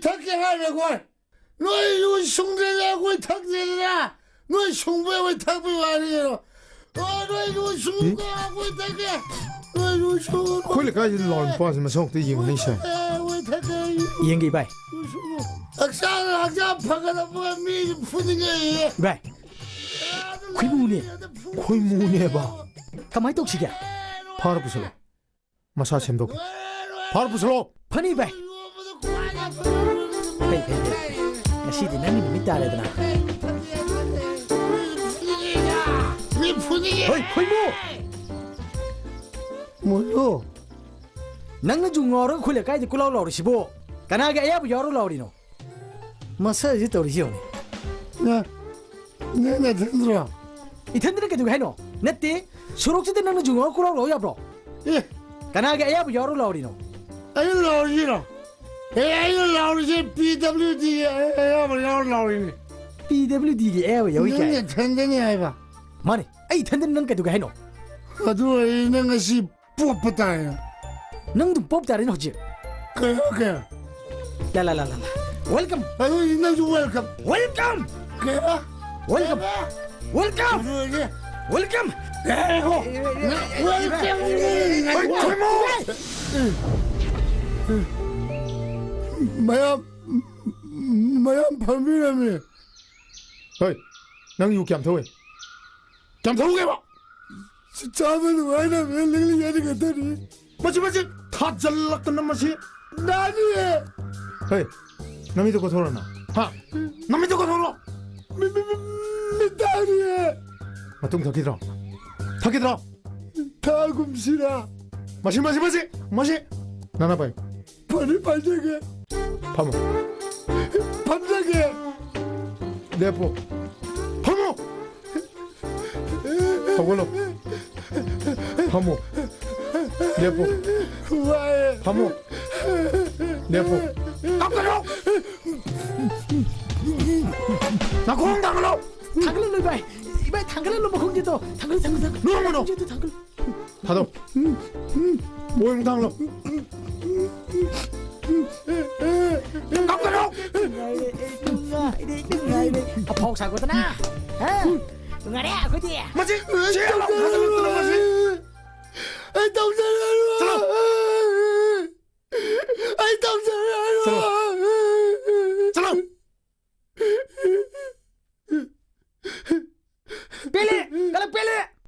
탁게 하려고 너희 이거 숭배하고 탁게라 너희 숭배하고 탁배 아니에요 너희 이거 숭배하고 탁게 너희 이거 숭배 ခွေးလေကကြီးလောင်ပွားစမဆုံးတည်ရင်နေရှာ ยิงกี่ใบ 악사 파가다 뭐가 미 푸는 게 ใบคุยมูเนี่ย ခွေးမူနေပါ ทำไมตกชิกะ ဖာရပုစလောမဆာချင်တော့ဖာရပုစလော พนี่ใบเฮ้ยอย่าชี้ดินั่นนี่ไม่ได้เลยนะ 미 푸는 게 เฮ้ยคุยมู 뭘로 นั่งนั่งจูงอร์คุยเลยใกล้จะกูเล่าหล่อหรือชิโบกันอะไรแอบยอร์หล่อดิโนมาเซ่จิตตัวดิชิโอนี่ 나 들어 อีท่านนี่ก็ดูให้โนเน็ตตี้สุรกจิตนั่งนั่งจูงอร์กูเล่าหล่อยับหรอ 예 กันอะไรแอบยอร์หล่อดิโน 아유 나오지라 아유 나오지 BWD 아유 나오지 PWD กี่แอบยาวอีกแค่ 너네 텐데니 아이가 มาเนี่ยไอ้ท่านนี่นั่งก็ดูให้โน 아도 있는 것이 뽀뽀다요 นั่งดูป๊อบจ่าริโนจิ 그래 ลาลาลาลา welcome 아유 있는 중 웰컴 welcome 그래 welcome welcome 그러게 welcome 에고 웰컴 마야 밤이라며 เฮ้ยนั่งอยู่แกมเท่าไหร่แกมเท่าไหร่วะ 잠은 와나 멜링링하는 것들이 มาชิมาชิทัดจัลลักกันนะมาชิ 나니에 เฮ้ยน้ำมีตัวกระโทรนะฮะน้ำมีตัวกระโทร 미다리에 มาตุ้งทักกี้รอทักกี้รอ 다금시라 มาชิมาชิมาชิมาชินั่นน่ะไป 발이 발작해 พามุ 밤작해 เดี๋ยวปุ๊บพามุพามุลูพามุเดี๋ยวปุ๊บ 와해 พามุเดี๋ยวปุ๊บนักกระโดดนักคงดังแล้ว 당근 넣어 봐. 이봐 당근 넣어 봐. 공지도 당근 누구노? 공지도 당근. 다도 모형 당로 깎아요 아 복사거든나. 아. 응아래 그지. 맞지? 제가 가서 들어가지 동생아